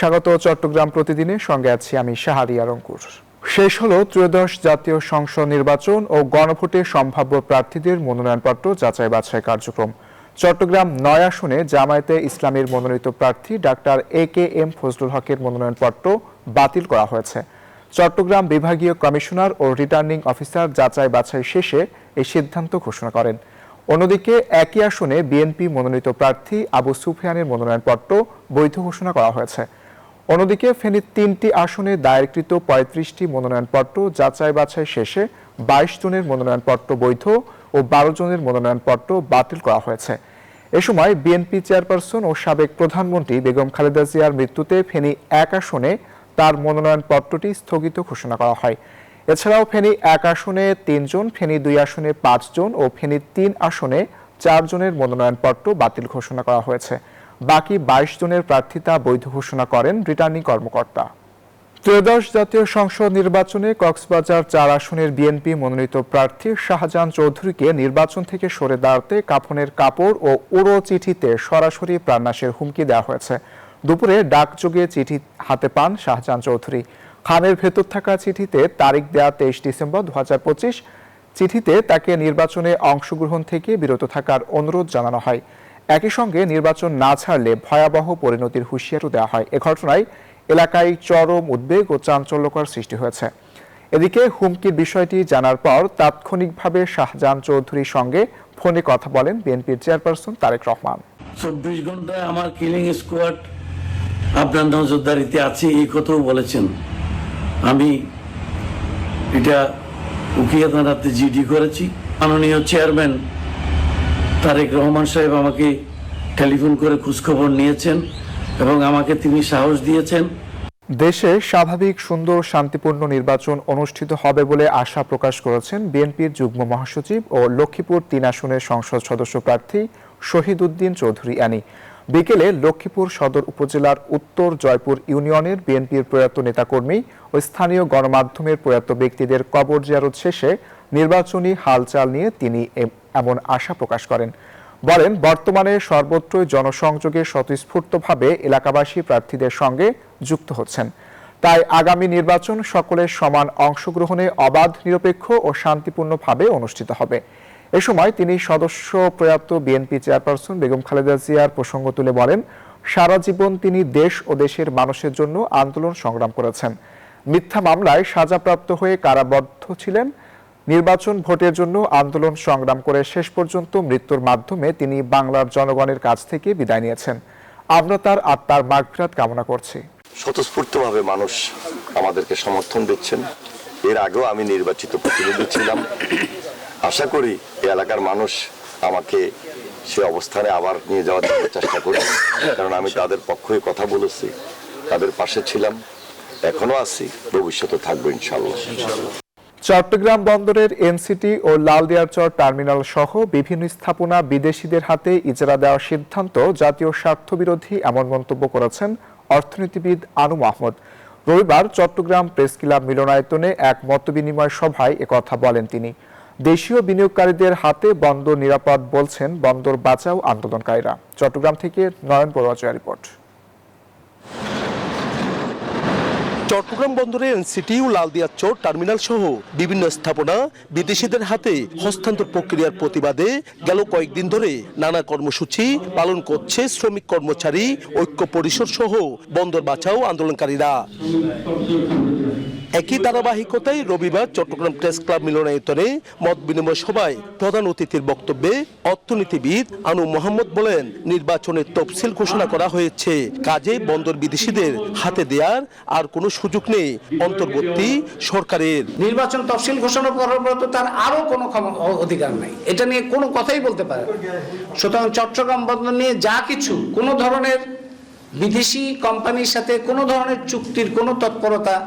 স্বাগত চট্টগ্রাম প্রতিদিনে, সঙ্গে আছি আমি শাহরিয়ার অঙ্কুর। শেষ হলো ত্রয়োদশ জাতীয় সংসদ নির্বাচন ও গণভোটে সম্ভাব্য প্রার্থীদের মনোনয়নপত্র যাচাই বাছাই কার্যক্রম। চট্টগ্রাম ৯ আসনে জামায়াতে ইসলামীর মনোনীত প্রার্থী ডাক্তার AKM ফজলুল হকের মনোনয়নপত্র বাতিল করা হয়েছে। চট্টগ্রাম বিভাগীয় কমিশনার ও রিটার্নিং অফিসার যাচাই বাছাই শেষে এই সিদ্ধান্ত ঘোষণা করেন। অন্যদিকে একই আসনে বিএনপি মনোনীত প্রার্থী আবু সুফিয়ানের মনোনয়নপত্র বৈধ ঘোষণা করা হয়েছে। অন্যদিকে ফেনীর ৩টি আসনে দায়েরকৃত ৩৫টি মনোনয়নপত্র যাচাই বাছাই শেষে ২২ জনের মনোনয়নপত্র বৈধ ও ১২ জনের মনোনয়নপত্র বাতিল করা হয়েছে। এ সময় বিএনপি চেয়ারপারসন ও সাবেক প্রধানমন্ত্রী বেগম খালেদা জিয়ার মৃত্যুতে ফেনী ১ আসনে তার মনোনয়নপত্রটি স্থগিত ঘোষণা করা হয়। এছাড়াও ফেনী ১ আসনে ৩ জন, ফেনী ২ আসনে ৫ জন ও ফেনী ৩ আসনে ৪ জনের মনোনয়নপত্র বাতিল ঘোষণা করা হয়েছে। বাকি ২২ জনের প্রার্থিতা বৈধ ঘোষণা করেন রিটার্নিং কর্মকর্তা। ত্রয়োদশ জাতীয় সংসদ নির্বাচনে কক্সবাজার ৪ আসনের বিএনপি মনোনীত প্রার্থী শাহজাহান চৌধুরীকে নির্বাচন থেকে সরে দাঁড়াতে কাফনের কাপড় ও উড়ো চিঠিতে সরাসরি প্রাণনাশের হুমকি দেওয়া হয়েছে। দুপুরে ডাকযোগে চিঠি হাতে পান শাহজাহান চৌধুরী। খামের ভেতর থাকা চিঠিতে তারিখ দেয়া ২৩ ডিসেম্বর ২০২৫। চিঠিতে তাকে নির্বাচনে অংশগ্রহণ থেকে বিরত থাকার অনুরোধ জানানো হয়। একই সঙ্গে নির্বাচন না ছাড়লে ভয়াবহ পরিণতির হুঁশিয়ারও দেওয়া হয়। এ ঘটনায় এলাকায় চরম উদ্বেগ ও চাঞ্চল্যকর সৃষ্টি হয়েছে। এদিকে হুমকির বিষয়টি জানার পর তাৎক্ষণিকভাবে শাহজাহান চৌধুরীর সঙ্গে ফোনে কথা বলেন বিএনপির চেয়ারপারসন তারেক রহমান। ২৪ ঘন্টায় আমার কিলিং স্কোয়াড আপনার নজরদারিতে আছে, এই কথাও বলেছেন। আমি এটা উকিয়া থানাতে জিডি করেছি। মাননীয় চেয়ারম্যান তারেক রহমান সাহেব আমাকে টেলিফোন করে খোঁজখবর নিয়েছেন এবং আমাকে তিনি সাহস দিয়েছেন। দেশে স্বাভাবিক, সুন্দর, শান্তিপূর্ণ নির্বাচন অনুষ্ঠিত হবে বলে আশা প্রকাশ করেছেন বিএনপির যুগ্ম মহাসচিব ও লক্ষ্মীপুর ৩ আসনের সংসদ সদস্য প্রার্থী শহীদ উদ্দিন চৌধুরী আনি। বিকেলে লক্ষ্মীপুর সদর উপজেলার উত্তর জয়পুর ইউনিয়নের বিএনপির প্রয়াত নেতাকর্মী ও স্থানীয় গণমাধ্যমের প্রয়াত ব্যক্তিদের কবর জিয়ারত শেষে নির্বাচনী হালচাল নিয়ে তিনি এমন আশা প্রকাশ করেন। বলেন, বর্তমানে সর্বত্রই জনসংযোগে স্বতঃস্ফূর্তভাবে এলাকাবাসী প্রার্থীদের সঙ্গে যুক্ত হচ্ছেন। তাই আগামী নির্বাচন সকলের সমান অংশগ্রহণে অবাধ, নিরপেক্ষ ও শান্তিপূর্ণভাবে অনুষ্ঠিত হবে। এ সময় তিনি সদস্য প্রয়াত বিএনপি চেয়ারপারসন বেগম খালেদা জিয়ার প্রসঙ্গ তুলে বলেন, সারা জীবন তিনি দেশ ও দেশের মানুষের জন্য আন্দোলন সংগ্রাম করেছেন। মিথ্যা মামলায় সাজাপ্রাপ্ত হয়ে কারাবদ্ধ ছিলেন। নির্বাচন ভোটের জন্য আন্দোলন সংগ্রাম করে শেষ পর্যন্ত মৃত্যুর মাধ্যমে তিনি বাংলার জনগণের কাছ থেকে বিদায় নিয়েছেন। আমরা তার আত্মার মাগফিরাত কামনা করছি। স্বতঃস্ফূর্তভাবে মানুষ আমাদেরকে সমর্থন দিচ্ছেন। এর আগেও আমি নির্বাচিত প্রতিনিধি ছিলাম। আশা করি এই এলাকার মানুষ আমাকে সে অবস্থানে আবার নিয়ে যাওয়ার চেষ্টা করি, কারণ আমি তাদের পক্ষে কথা বলেছি, তাদের পাশে ছিলাম, এখনো আছি, ভবিষ্যতে থাকবো ইনশাআল্লাহ। চট্টগ্রাম বন্দরের এনসিটি ও লালদিয়ারচর টার্মিনাল সহ বিভিন্ন স্থাপনা বিদেশিদের হাতে ইজারা দেওয়ার সিদ্ধান্ত জাতীয় স্বার্থবিরোধী, এমন মন্তব্য করেছেন অর্থনীতিবিদ আনু মাহমুদ। রবিবার চট্টগ্রাম প্রেস ক্লাব মিলনায়তনে এক মতবিনিময় সভায় একথা বলেন তিনি। দেশীয় বিনিয়োগকারীদের হাতে বন্দর নিরাপদ বলছেন বন্দর বাঁচাও আন্দোলনকারীরা। চট্টগ্রাম থেকে নয়ন বড়ুয়া রিপোর্ট। চট্টগ্রাম বন্দরে এনসিটি ও লালদিয়ারচর টার্মিনাল সহ বিভিন্ন স্থাপনা বিদেশিদের হাতে হস্তান্তর প্রক্রিয়ার প্রতিবাদে গেল কয়েকদিন ধরে নানা কর্মসূচি পালন করছে শ্রমিক কর্মচারী ঐক্য পরিষদ সহ বন্দর বাঁচাও আন্দোলনকারীরা। একই ধারাবাহিকতায় রবিবার চট্টগ্রাম প্রেস ক্লাব মিলনায়তনে মত বিনিময় সভায় প্রধান অতিথির বক্তব্যে অর্থনীতিবিদ আনু মোহাম্মদ বলেন, নির্বাচনের তফসিল ঘোষণা করা হয়েছে, কাজে বন্দর বিদেশিদের হাতে দেওয়ার আর কোনো সুযোগ নেই অন্তর্বর্তী সরকারের। নির্বাচন তফসিল ঘোষণা করার পর তো তার আরো কোনো অধিকার নাই, এটা নিয়ে কোনো কথাই বলতে পারে। সুতরাং চট্টগ্রাম বন্দর নিয়ে যা কিছু, কোনো ধরনের বিদেশি কোম্পানির সাথে কোনো ধরনের চুক্তির কোনো তৎপরতা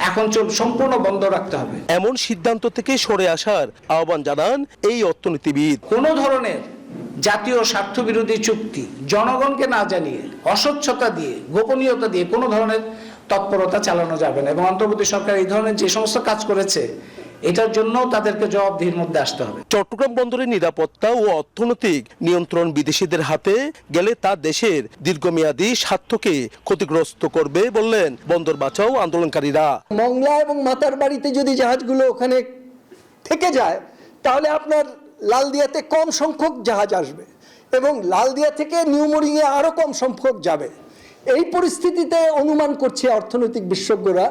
এখন সম্পূর্ণ বন্ধ রাখতে হবে, এমন সিদ্ধান্ত থেকে সরে আসার আহ্বান জানান এই অর্থনীতিবিদ। কোন ধরনের জাতীয় স্বার্থবিরোধী চুক্তি জনগণকে না জানিয়ে, অস্বচ্ছতা দিয়ে, গোপনীয়তা দিয়ে কোনো ধরনের তৎপরতা চালানো যাবে না। এবং অন্তর্বর্তী সরকার এই ধরনের যে সমস্ত কাজ করেছে, এটার জন্য তাদেরকে জবাবদিহির মধ্যে আসতে হবে। চট্টগ্রাম বন্দরের নিরাপত্তা ও অর্থনৈতিক নিয়ন্ত্রণ বিদেশিদের হাতে গেলে তা দেশের দীর্ঘমেয়াদী স্বার্থকে ক্ষতিগ্রস্ত করবে বললেন বন্দর বাঁচাও আন্দোলনকারীরা। মংলা এবং মাতার বাড়িতে যদি জাহাজগুলো ওখানে থেকে যায় তাহলে আপনার লালদিয়াতে কম সংখ্যক জাহাজ আসবে এবং লালদিয়া থেকে নিউমোরিংয়ে আরও কম সংখ্যক যাবে। এই পরিস্থিতিতে অনুমান করছে অর্থনৈতিক বিশেষজ্ঞরা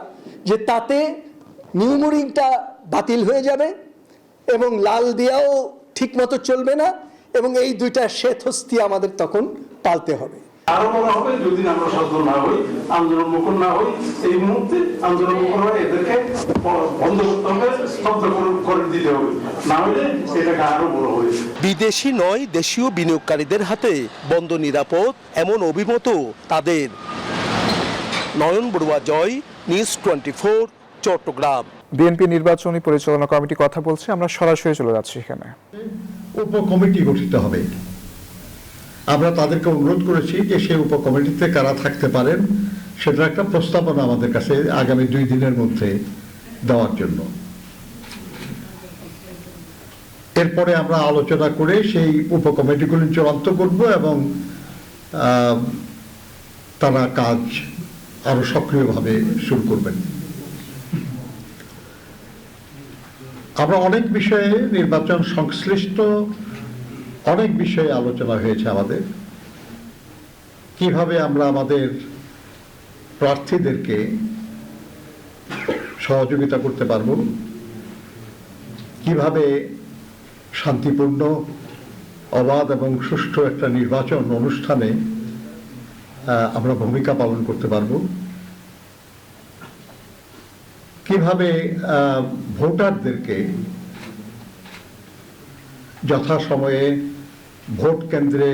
যে তাতে নিউমোরিংটা বাতিল হয়ে যাবে এবং লালদিয়াও ঠিকমতো চলবে না এবং এই দুইটা শ্বেতহস্তি আমাদের তখন পালতে হবে। আরো বলা হবে যদি আমরা সচেতন না হই, আন্দোলন মুখর না হই, এই মুহূর্তে আন্দোলন মুখর হয়ে এদেরকে বন্ধ করতে হবে, স্তব্ধ করে দিতে হবে, না হলে এটাকে আরো বড় হয়ে বিদেশি নয় দেশীয় বিনিয়োগকারীদের হাতে বন্দর নিরাপদ এমন অভিমত তাদের। নয়ন বড়ুয়া জয়, নিউজ 24, চট্টগ্রাম। বিএনপি নির্বাচনী পরিচালনা কমিটি কথা বলছে, আমরা সরাসরি চলে যাচ্ছি এখানে। উপকমিটি গঠিত হবে। আমরা তাদেরকে অনুরোধ করেছি যে সেই উপকমিটিতে কারা থাকতে পারেন সেটার একটা প্রস্তাবনা আমাদের কাছে আগামী 2 দিনের মধ্যে দেওয়ার জন্য। এরপরে আমরা আলোচনা করে সেই উপকমিটিগুলি চূড়ান্ত করব এবং তারা কাজ আরো সক্রিয়ভাবে শুরু করবেন। আমরা অনেক বিষয়ে নির্বাচন সংশ্লিষ্ট অনেক বিষয়ে আলোচনা হয়েছে আমাদের। কিভাবে আমরা আমাদের প্রার্থীদেরকে সহযোগিতা করতে পারব, কিভাবে শান্তিপূর্ণ, অবাধ এবং সুষ্ঠু একটা নির্বাচন অনুষ্ঠানে আমরা ভূমিকা পালন করতে পারব, কিভাবে ভোটারদেরকে যথাসময়ে ভোট কেন্দ্রে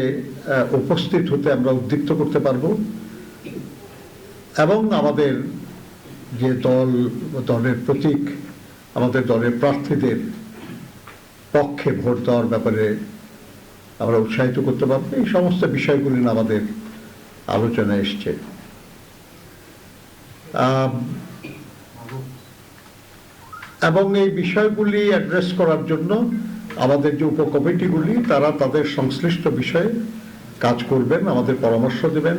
উপস্থিত হতে আমরা উদ্দীপ্ত করতে পারব এবং আমাদের যে দলের প্রতীক, আমাদের দলের প্রার্থীদের পক্ষে ভোট দেওয়ার ব্যাপারে আমরা উৎসাহিত করতে পারবো। এই সমস্ত বিষয়গুলি আমাদের আলোচনায় এসছে। এবং এই বিষয়গুলি অ্যাড্রেস করার জন্য আমাদের যে উপকমিটিগুলি তারা তাদের সংশ্লিষ্ট বিষয়ে কাজ করবেন, আমাদের পরামর্শ দেবেন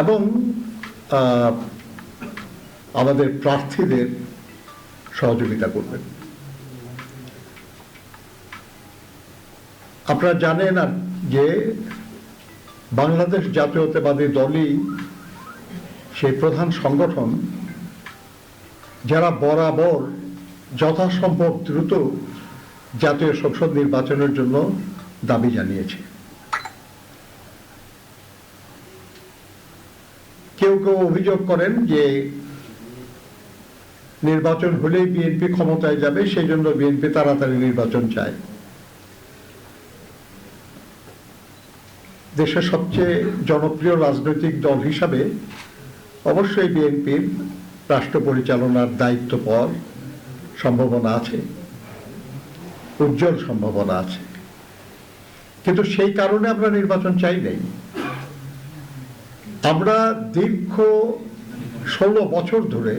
এবং আমাদের প্রার্থীদের সহযোগিতা করবেন। আপনারা জানেন যে বাংলাদেশ জাতীয়তাবাদী দলই সেই প্রধান সংগঠন যারা বরাবর যথাসম্ভব দ্রুত জাতীয় সংসদ নির্বাচনের জন্য দাবি জানিয়েছে। কেউ কেউ অভিযোগ করেন যে নির্বাচন হলেই বিএনপি ক্ষমতায় যাবে, সেই জন্য বিএনপি তাড়াতাড়ি নির্বাচন চায়। দেশের সবচেয়ে জনপ্রিয় রাজনৈতিক দল হিসাবে অবশ্যই বিএনপির রাষ্ট্র পরিচালনার দায়িত্ব পাওয়ার সম্ভাবনা আছে, উজ্জ্বল সম্ভাবনা আছে, কিন্তু সেই কারণে আমরা নির্বাচন চাই নাই। আমরা দীর্ঘ 16 বছর ধরে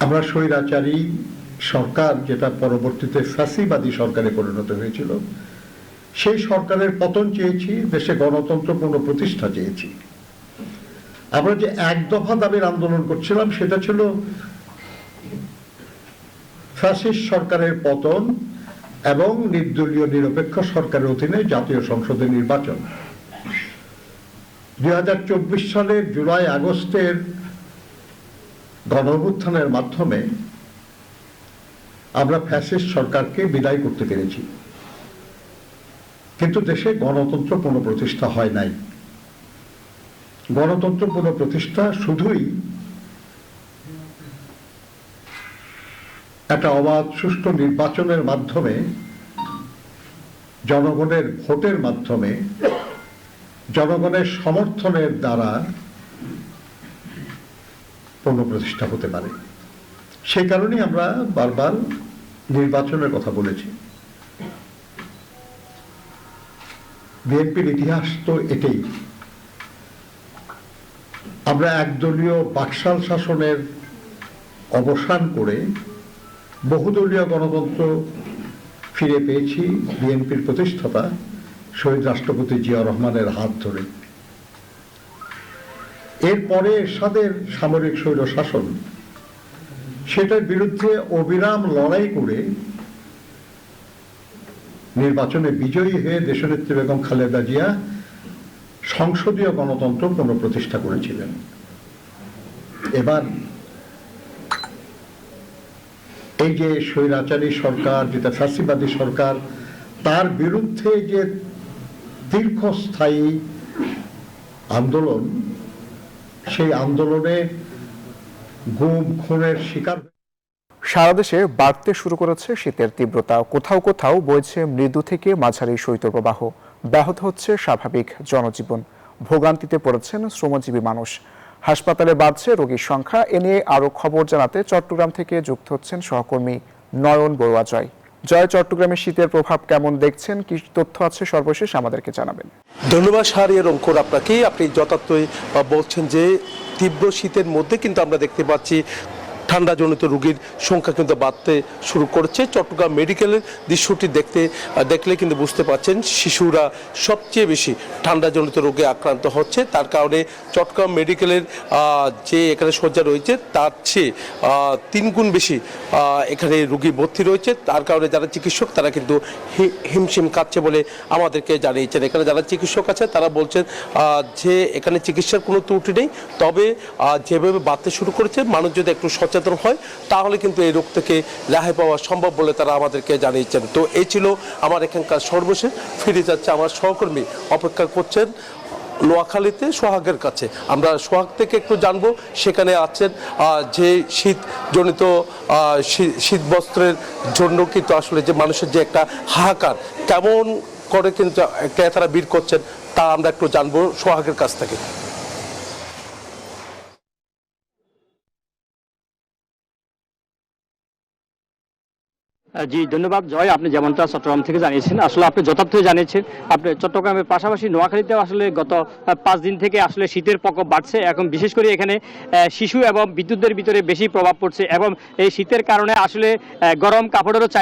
আমরা স্বৈরাচারী সরকার, যেটা পরবর্তীতে ফ্যাসিবাদী সরকারে পরিণত হয়েছিল, সেই সরকারের পতন চেয়েছি, দেশে গণতন্ত্র পুনঃপ্রতিষ্ঠা চেয়েছি। আমরা যে এক দফা দাবির আন্দোলন করছিলাম সেটা ছিল ফ্যাসিস্ট সরকারের পতন এবং নির্দলীয় নিরপেক্ষ সরকারের অধীনে জাতীয় সংসদের নির্বাচন। 2024 সালের জুলাই আগস্টের গণঅভ্যুত্থানের মাধ্যমে আমরা ফ্যাসিস্ট সরকারকে বিদায় করতে পেরেছি, কিন্তু দেশে গণতন্ত্র পুনঃপ্রতিষ্ঠা হয় নাই। গণতন্ত্র পুনঃপ্রতিষ্ঠা শুধুই একটা অবাধ সুষ্ঠু নির্বাচনের মাধ্যমে, জনগণের ভোটের মাধ্যমে, জনগণের সমর্থনের দ্বারা পুনঃপ্রতিষ্ঠা হতে পারে। সেই কারণেই আমরা বারবার নির্বাচনের কথা বলেছি। বিএনপির ইতিহাস তো এটাই। আমরা একদলীয় বাকশাল শাসনের অবসান করে বহুদলীয় গণতন্ত্র ফিরে পেয়েছি বিএনপির প্রতিষ্ঠাতা শহীদ রাষ্ট্রপতি জিয়া রহমানের হাত ধরে। এরপরে এরশাদের সামরিক স্বৈর শাসন, সেটার বিরুদ্ধে অবিরাম লড়াই করে নির্বাচনে বিজয়ী হয়ে দেশনেত্রী বেগম খালেদা জিয়া সংসদীয় গণতন্ত্র পুনঃপ্রতিষ্ঠা করেছিলেন। এবার এই যে স্বৈরাচারী সরকার, যেটা ফ্যাসিবাদী সরকার, তার বিরুদ্ধে যে দীর্ঘস্থায়ী আন্দোলন, সেই আন্দোলনে গুম খুনের শিকার সারা দেশে বাড়তে শুরু করেছে শীতের তীব্রতা। কোথাও কোথাও বইছে মৃদু থেকে মাঝারি শৈত্যপ্রবাহ। ব্যাহত হচ্ছে স্বাভাবিক জনজীবন। ভোগান্তিতে পড়েছেন শ্রমজীবী মানুষ। হাসপাতালে বাড়ছে রোগীর সংখ্যা। এ নিয়ে আরো খবর জানাতে চট্টগ্রাম থেকে যুক্ত হচ্ছেন সহকর্মী নয়ন বড়ুয়া জয়। জয়, চট্টগ্রামের শীতের প্রভাব কেমন দেখছেন? কি তথ্য আছে সর্বশেষ আমাদেরকে জানাবেন। ধন্যবাদ শাহরিয়ার অঙ্কুর আপনাকে। আপনি যথার্থই বলছেন যে তীব্র শীতের মধ্যে কিন্তু আমরা দেখতে পাচ্ছি ঠান্ডাজনিত রোগীর সংখ্যা কিন্তু বাড়তে শুরু করেছে। চট্টগ্রাম মেডিকেলের দৃশ্যটি দেখলে কিন্তু বুঝতে পারছেন শিশুরা সবচেয়ে বেশি ঠান্ডাজনিত রোগে আক্রান্ত হচ্ছে। তার কারণে চট্টগ্রাম মেডিকেলের যে এখানে শয্যা রয়েছে তার চেয়ে 3 গুণ বেশি এখানে রোগী ভর্তি রয়েছে। তার কারণে যারা চিকিৎসক তারা কিন্তু হিমশিম কাটছে বলে আমাদেরকে জানিয়েছেন। এখানে যারা চিকিৎসক আছে তারা বলছেন যে এখানে চিকিৎসার কোনো ত্রুটি নেই, তবে যেভাবে বাড়তে শুরু করেছে মানুষ যদি একটু সচেতন হয় তাহলে কিন্তু এই রোগ থেকে রেহাই পাওয়া সম্ভব বলে তারা আমাদেরকে জানিয়েছেন। তো এই ছিল আমার এখানকার সর্বশেষ। ফিরে যাচ্ছে আমার সহকর্মী, অপেক্ষা করছেন নোয়াখালীতে সোহাগের কাছে। আমরা সোহাগ থেকে একটু জানবো সেখানে আছেন যে শীতজনিত শীত বস্ত্রের জন্য কিন্তু আসলে যে মানুষের যে একটা হাহাকার কেমন করে কিন্তু ক্রেতারা ভিড় করছেন তা আমরা একটু জানবো সোহাগের কাছ থেকে। জি ধন্যবাদ জয়। আপনি যেমনটা চট্টগ্রাম থেকে জানিয়েছেন, আসলে আপনি যথার্থই জানিয়েছেন। আপনি চট্টগ্রামের পাশাপাশি নোয়াখালীতেও আসলে গত 5 দিন থেকে আসলে শীতের প্রকোপ বাড়ছে। এখন বিশেষ করে এখানে শিশু এবং বিদ্যুতের ভিতরে বেশি প্রভাব পড়ছে এবং এই শীতের কারণে আসলে গরম কাপড়েরও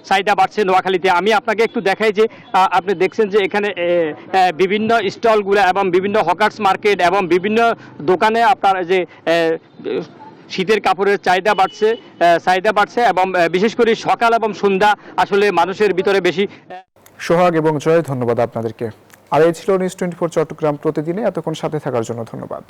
চাহিদা বাড়ছে নোয়াখালীতে। আমি আপনাকে একটু দেখাই যে আপনি দেখছেন যে এখানে বিভিন্ন স্টলগুলো এবং বিভিন্ন হকার্স মার্কেট এবং বিভিন্ন দোকানে আপনার যে শীতের কাপড়ের চাহিদা বাড়ছে এবং বিশেষ করে সকাল এবং সন্ধ্যা আসলে মানুষের ভিতরে বেশি। সোহাগ এবং জয়, ধন্যবাদ আপনাদেরকে। আর এই ছিল নিউজ 24 চট্টগ্রাম প্রতিদিনে। এতক্ষণ সাথে থাকার জন্য ধন্যবাদ।